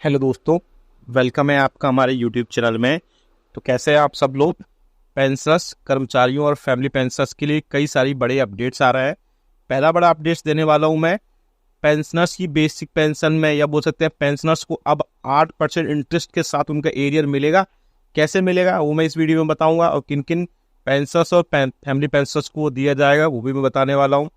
Hello दोस्तों, welcome है आपका हमारे यूट्यूब चैनल में। तो कैसे हैं आप सब लोग। पेंशनर्स, कर्मचारियों और फैमिली पेंशनर्स के लिए कई सारी बड़े अपडेट्स आ रहे हैं। पहला बड़ा अपडेट्स देने वाला हूं मैं। पेंशनर्स की बेसिक पेंशन में, या बोल सकते हैं पेंशनर्स को अब 8% इंटरेस्ट के साथ उनका एरियर मिलेगा। कैसे मिलेगा वो मैं इस वीडियो में बताऊंगा, और किन किन पेंशनर्स और फैमिली पेंशनर्स को दिया जाएगा वो भी मैं बताने वाला हूँ।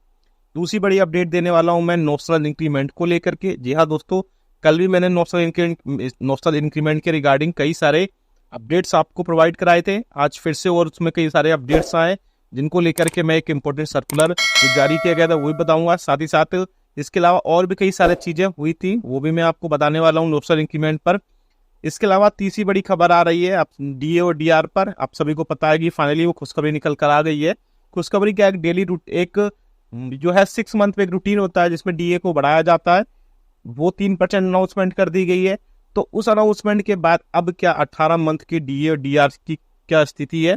दूसरी बड़ी अपडेट देने वाला हूं मैं नोशनल इंक्रीमेंट को लेकर के। जी हाँ दोस्तों, कल भी मैंने नोशनल इंक्रीमेंट के रिगार्डिंग कई सारे अपडेट्स आपको प्रोवाइड कराए थे। आज फिर से और उसमें कई सारे अपडेट्स आए, जिनको लेकर के मैं एक इम्पोर्टेंट सर्कुलर जो जारी किया गया था वो भी बताऊंगा। साथ ही साथ इसके अलावा और भी कई सारी चीजें हुई थी, वो भी मैं आपको बताने वाला हूँ नोशनल इंक्रीमेंट पर। इसके अलावा तीसरी बड़ी खबर आ रही है आप डीए और डीआर पर। आप सभी को पता है कि फाइनली वो खुशखबरी निकल कर आ गई है। खुशखबरी क्या, एक डेली एक जो है 6 मंथ में एक रूटीन होता है जिसमें डीए को बढ़ाया जाता है, वो 3% अनाउंसमेंट कर दी गई है। तो उस अनाउंसमेंट के बाद अब क्या 18 मंथ के डीए और डीआर की क्या स्थिति है,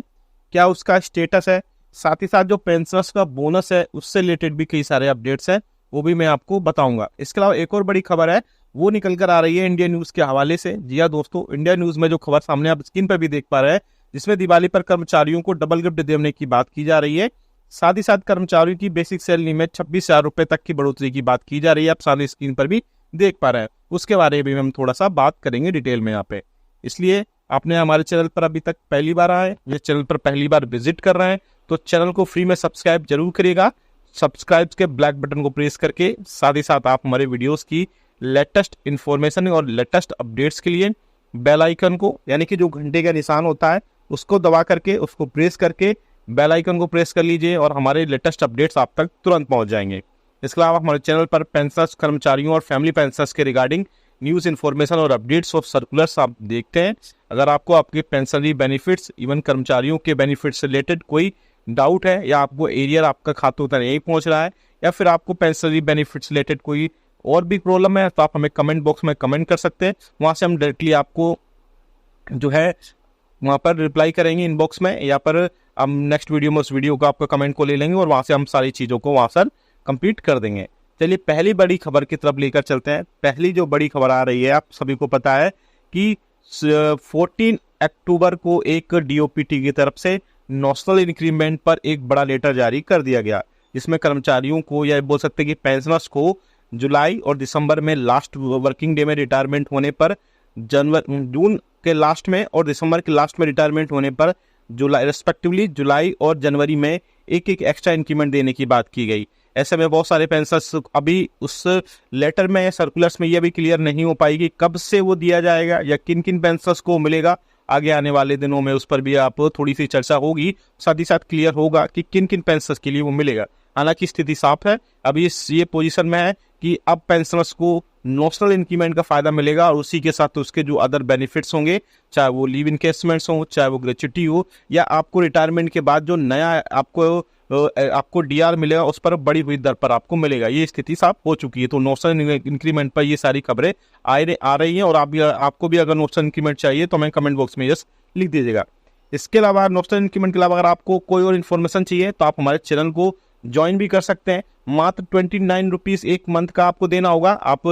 क्या उसका स्टेटस है। साथ ही साथ जो पेंशनर्स का बोनस है उससे रिलेटेड भी कई सारे अपडेट्स हैं, वो भी मैं आपको बताऊंगा। इसके अलावा एक और बड़ी खबर है, वो निकल कर आ रही है इंडिया न्यूज के हवाले से। जी हाँ दोस्तों, इंडिया न्यूज में जो खबर सामने आप स्क्रीन पर भी देख पा रहे हैं, जिसमें दिवाली पर कर्मचारियों को डबल गिफ्ट देने की बात की जा रही है। साथ ही साथ कर्मचारियों की बेसिक सैलरी में 26,000 रुपए तक की बढ़ोतरी की बात की जा रही है। आप सामने स्क्रीन पर भी देख पा रहे हैं, उसके बारे में हम थोड़ा सा बात करेंगे डिटेल में यहाँ पे। इसलिए आपने हमारे चैनल पर अभी तक पहली बार आए, ये चैनल पर पहली बार विजिट कर रहे हैं, तो चैनल को फ्री में सब्सक्राइब जरूर करिएगा। सब्सक्राइब के ब्लैक बटन को प्रेस करके साथ ही साथ आप हमारे वीडियोस की लेटेस्ट इन्फॉर्मेशन और लेटेस्ट अपडेट्स के लिए बेल आइकन को, यानी कि जो घंटे का निशान होता है उसको दबा करके, उसको प्रेस करके बेल आइकन को प्रेस कर लीजिए, और हमारे लेटेस्ट अपडेट्स आप तक तुरंत पहुंच जाएंगे। इसके अलावा हमारे चैनल पर पेंशनर्स, कर्मचारियों और फैमिली पेंशनर्स के रिगार्डिंग न्यूज़ इन्फॉर्मेशन और अपडेट्स और सर्कुलर्स आप देखते हैं। अगर आपको आपके पेंशनरी बेनिफिट्स, इवन कर्मचारियों के बेनिफिट्स से रिलेटेड कोई डाउट है, या आपको एरियर आपका खातों तक नहीं पहुंच रहा है, या फिर आपको पेंशनरी बेनिफिट्स रिलेटेड कोई और भी प्रॉब्लम है, तो आप हमें कमेंट बॉक्स में कमेंट कर सकते हैं। वहां से हम डायरेक्टली आपको जो है वहां पर रिप्लाई करेंगे इनबॉक्स में, या पर हम नेक्स्ट वीडियो में उस वीडियो को आपका कमेंट को ले लेंगे और वहां से हम सारी चीज़ों को वहां पर कंप्लीट कर देंगे। चलिए पहली बड़ी खबर की तरफ लेकर चलते हैं। पहली जो बड़ी खबर आ रही है, आप सभी को पता है कि 14 अक्टूबर को एक डीओपीटी की तरफ से नेशनल इंक्रीमेंट पर एक बड़ा लेटर जारी कर दिया गया, जिसमें कर्मचारियों को, या बोल सकते हैं कि पेंशनर्स को, जुलाई और दिसंबर में लास्ट वर्किंग डे में रिटायरमेंट होने पर, जून के लास्ट में और दिसंबर के लास्ट में रिटायरमेंट होने पर जुलाई रेस्पेक्टिवली जुलाई और जनवरी में एक एक एक्स्ट्रा इंक्रीमेंट देने की बात की गई। ऐसे में बहुत सारे पेंशनर्स अभी उस लेटर में, सर्कुलर्स में, यह भी क्लियर नहीं हो पाई कि कब से वो दिया जाएगा या किन किन पेंशनर्स को मिलेगा। आगे आने वाले दिनों में उस पर भी आप थोड़ी सी चर्चा होगी, साथ ही साथ क्लियर होगा कि किन किन पेंशनर्स के लिए वो मिलेगा। हालांकि स्थिति साफ है, अभी ये पोजीशन में है कि अब पेंशनर्स को नेशनल इंक्रीमेंट का फायदा मिलेगा, और उसी के साथ उसके जो अदर बेनिफिट्स होंगे, चाहे वो लीव इनकेसमेंट्स हो, चाहे वो ग्रेच्युटी हो, या आपको रिटायरमेंट के बाद जो नया आपको डीआर मिलेगा उस पर बढ़ी हुई दर पर आपको मिलेगा। ये स्थिति साफ हो चुकी है। तो नेशनल इंक्रीमेंट पर ये सारी खबरें आ रही हैं, और आपको भी अगर नेशनल इंक्रीमेंट चाहिए तो हमें कमेंट बॉक्स में यस लिख दीजिएगा। इसके अलावा नेशनल इंक्रीमेंट के अलावा अगर आपको कोई और इन्फॉर्मेशन चाहिए तो आप हमारे चैनल को ज्वाइन भी कर सकते हैं। मात्र 29 रुपीज एक मंथ का आपको देना होगा। आप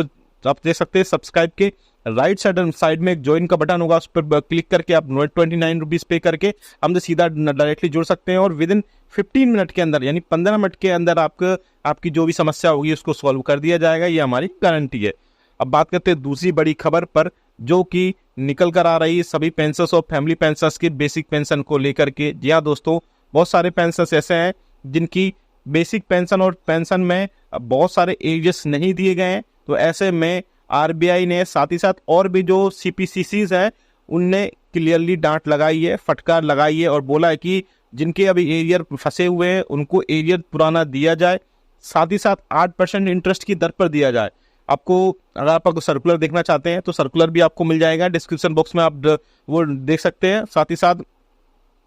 देख सकते हैं सब्सक्राइब के राइट साइड में एक ज्वाइन का बटन होगा, उस पर क्लिक करके आप 29 रुपीज पे करके हमसे सीधा डायरेक्टली जुड़ सकते हैं, और विद इन 15 मिनट के अंदर, यानी 15 मिनट के अंदर आपकी जो भी समस्या होगी उसको सॉल्व कर दिया जाएगा। ये हमारी गारंटी है। अब बात करते हैं दूसरी बड़ी खबर पर, जो कि निकल कर आ रही है सभी पेंशनर्स और फैमिली पेंशनर्स की बेसिक पेंशन को लेकर के। जी हाँ दोस्तों, बहुत सारे पेंशनर्स ऐसे हैं जिनकी बेसिक पेंशन और पेंशन में बहुत सारे एजेस नहीं दिए गए हैं। तो ऐसे में आरबीआई ने, साथ ही साथ और भी जो सीपीसीसीज हैं, उनने क्लियरली डांट लगाई है, फटकार लगाई है, और बोला है कि जिनके अभी एरियर फंसे हुए हैं उनको एरियर पुराना दिया जाए, साथ ही साथ 8% इंटरेस्ट की दर पर दिया जाए। आपको, अगर आप सर्कुलर देखना चाहते हैं तो सर्कुलर भी आपको मिल जाएगा, डिस्क्रिप्शन बॉक्स में आप वो देख सकते हैं। साथ ही साथ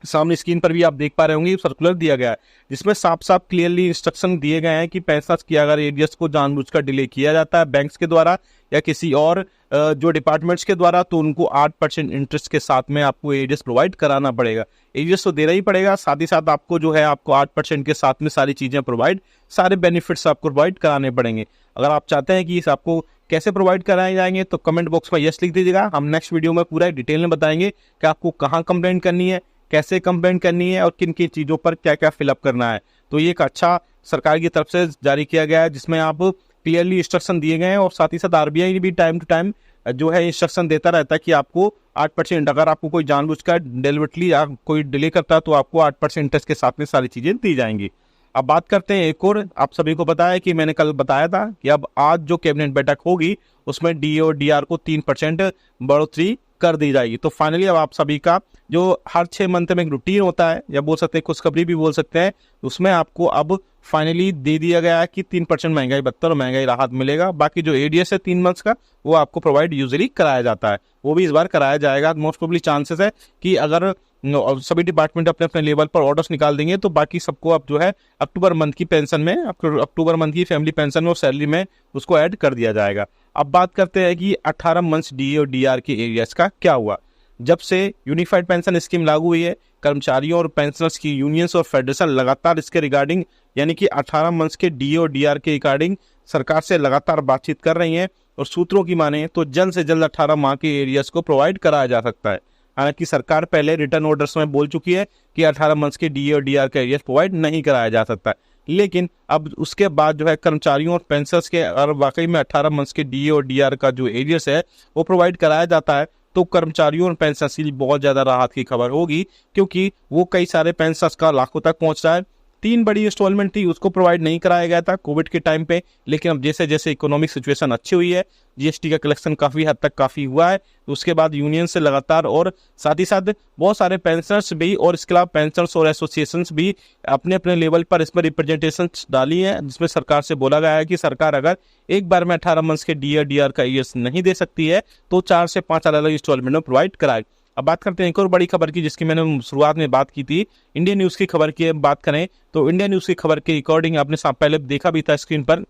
सामने स्क्रीन पर भी आप देख पा रहे होंगे सर्कुलर दिया गया है, जिसमें साफ साफ क्लियरली इंस्ट्रक्शन दिए गए हैं कि पैसा की अगर एरियर्स को जानबूझकर डिले किया जाता है बैंक्स के द्वारा, या किसी और जो डिपार्टमेंट्स के द्वारा, तो उनको 8% इंटरेस्ट के साथ में आपको एडीएस प्रोवाइड कराना पड़ेगा। एडीएस तो देना ही पड़ेगा, साथ ही साथ आपको जो है आपको 8% के साथ में सारी चीज़ें प्रोवाइड, सारे बेनिफिट्स आपको प्रोवाइड कराने पड़ेंगे। अगर आप चाहते हैं कि इस आपको कैसे प्रोवाइड कराए जाएंगे तो कमेंट बॉक्स में यस लिख दीजिएगा। हम नेक्स्ट वीडियो में पूरा डिटेल में बताएंगे कि आपको कहाँ कंप्लेंट करनी है, कैसे कंप्लेंट करनी है और किन किन चीज़ों पर क्या क्या फिलअप करना है। तो ये एक अच्छा सरकार की तरफ से जारी किया गया है जिसमें आप क्लियरली इंस्ट्रक्शन दिए गए हैं, और साथ ही साथ आरबीआई भी टाइम टू टाइम जो है इंस्ट्रक्शन देता रहता है कि आपको 8%, अगर आपको कोई जानबूझकर डेलिबरेटली कोई डिले करता है तो आपको 8% इंटरेस्ट के साथ में सारी चीज़ें दी जाएंगी। अब बात करते हैं एक और, आप सभी को पता है कि मैंने कल बताया था कि अब आज जो कैबिनेट बैठक होगी उसमें डी और डीआर को 3% बढ़ोतरी कर दी जाएगी। तो फाइनली अब आप सभी का जो हर 6 मंथ में एक रूटीन होता है, या बोल सकते हैं खुशखबरी भी बोल सकते हैं, उसमें आपको अब फाइनली दे दिया गया है कि 3% महंगाई भत्ता और महंगाई राहत मिलेगा। बाकी जो एडीएस है 3 मंथ्स का, वो आपको प्रोवाइड यूजुअली कराया जाता है, वो भी इस बार कराया जाएगा। मोस्ट प्रोबेबली चांसेस है कि अगर सभी डिपार्टमेंट अपने अपने लेवल पर ऑर्डर्स निकाल देंगे तो बाकी सबको अब जो है अक्टूबर मंथ की पेंशन में, अक्टूबर मंथ की फैमिली पेंशन में और सैलरी में उसको ऐड कर दिया जाएगा। अब बात करते हैं कि 18 मंथ्स डी और डीआर के एरियाज का क्या हुआ। जब से यूनिफाइड पेंशन स्कीम लागू हुई है, कर्मचारियों और पेंशनर्स की यूनियंस और फेडरेशन लगातार इसके रिगार्डिंग, यानी कि 18 मंथ्स के डी और डीआर के रिगार्डिंग सरकार से लगातार बातचीत कर रही हैं, और सूत्रों की माने तो जल्द से जल्द 18 माह के एरियाज को प्रोवाइड कराया जा सकता है। हालांकि सरकार पहले रिटर्न ऑर्डर्स में बोल चुकी है कि 18 मंथ्स के डी और डीआर का एरियाज प्रोवाइड नहीं कराया जा सकता, लेकिन अब उसके बाद जो है कर्मचारियों और पेंशनर्स के अगर वाकई में 18 मंथ्स के डी और डीआर का जो एरियाज है वो प्रोवाइड कराया जाता है तो कर्मचारियों और पेंशनर्स के लिए बहुत ज़्यादा राहत की खबर होगी, क्योंकि वो कई सारे पेंशनर्स का लाखों तक पहुंच रहा है। 3 बड़ी इंस्टॉलमेंट थी, उसको प्रोवाइड नहीं कराया गया था कोविड के टाइम पे, लेकिन अब जैसे जैसे इकोनॉमिक सिचुएशन अच्छी हुई है, जीएसटी का कलेक्शन काफ़ी हद तक काफ़ी हुआ है, तो उसके बाद यूनियन से लगातार, और साथ ही साथ बहुत सारे पेंशनर्स भी और इसके अलावा पेंशनर्स और एसोसिएशंस भी अपने अपने लेवल पर इसमें रिप्रेजेंटेशन डाली है, जिसमें सरकार से बोला गया है कि सरकार अगर एक बार में 18 मंथ्स के डीआर का ईयर्स नहीं दे सकती है तो 4 से 5 अलग अलग इंस्टॉलमेंट में प्रोवाइड कराए। अब बात करते हैं एक और बड़ी खबर की, जिसकी मैंने शुरुआत में बात की थी। इंडिया न्यूज़ की खबर की बात करें तो इंडिया न्यूज़ की खबर के अकॉर्डिंग आपने पहले देखा भी था स्क्रीन पर,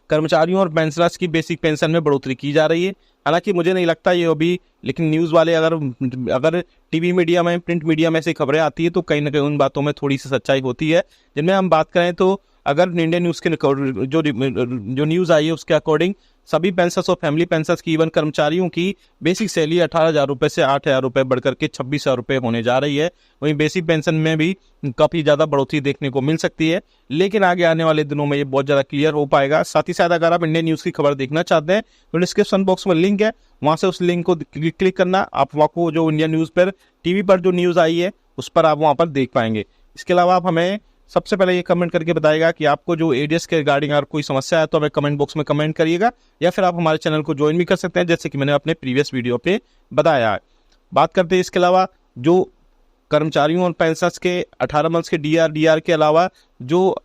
कर्मचारियों और पेंशनर्स की बेसिक पेंशन में बढ़ोतरी की जा रही है। हालांकि मुझे नहीं लगता ये अभी, लेकिन न्यूज़ वाले अगर टीवी मीडिया में, प्रिंट मीडिया में ऐसी खबरें आती है तो कहीं ना कहीं उन बातों में थोड़ी सी सच्चाई होती है। जिनमें हम बात करें तो अगर इंडियन न्यूज़ के जो न्यूज़ आई है उसके अकॉर्डिंग सभी पेंशनर्स और फैमिली पेंशनर्स की, इवन कर्मचारियों की बेसिक सैलरी 18,000 रुपये से 8,000 रुपये बढ़कर के 26,000 रुपये होने जा रही है। वहीं बेसिक पेंशन में भी काफ़ी ज़्यादा बढ़ोतरी देखने को मिल सकती है, लेकिन आगे आने वाले दिनों में ये बहुत ज़्यादा क्लियर हो पाएगा। साथ ही साथ अगर आप इंडियन न्यूज़ की खबर देखना चाहते हैं तो डिस्क्रिप्शन बॉक्स में लिंक है, वहाँ से उस लिंक को क्लिक करना, आप वहाँ को जो इंडियन न्यूज़ पर टीवी पर जो न्यूज़ आई है उस पर आप वहाँ पर देख पाएंगे। इसके अलावा आप हमें सबसे पहले ये कमेंट करके बताइएगा कि आपको जो एडीएस के रिगार्डिंग अगर कोई समस्या है तो हमें कमेंट बॉक्स में कमेंट करिएगा, या फिर आप हमारे चैनल को ज्वाइन भी कर सकते हैं, जैसे कि मैंने अपने प्रीवियस वीडियो पे बताया है। बात करते हैं इसके अलावा जो कर्मचारियों और पेंशनर्स के 18 मंथ्स के डीआर के अलावा जो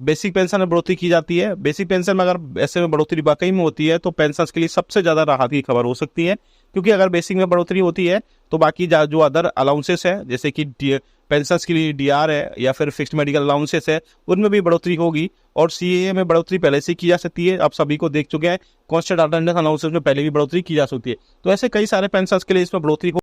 बेसिक पेंशन में बढ़ोतरी की जाती है। बेसिक पेंशन में अगर ऐसे में बढ़ोतरी वाकई में होती है तो पेंशनर्स के लिए सबसे ज़्यादा राहत की खबर हो सकती है, क्योंकि अगर बेसिक में बढ़ोतरी होती है तो बाकी जो अदर अलाउंसेस है, जैसे कि पेंशनर्स के लिए डीआर है या फिर फिक्स्ड मेडिकल अलाउंसेस है, उनमें भी बढ़ोतरी होगी। और सीएए में बढ़ोतरी पहले से की जा सकती है, आप सभी को देख चुके हैं। कॉन्स्टेंट अटेंडेंस अलाउंसेस में पहले भी बढ़ोतरी की जा सकती है। तो ऐसे कई सारे पेंशनर्स के लिए इसमें बढ़ोतरी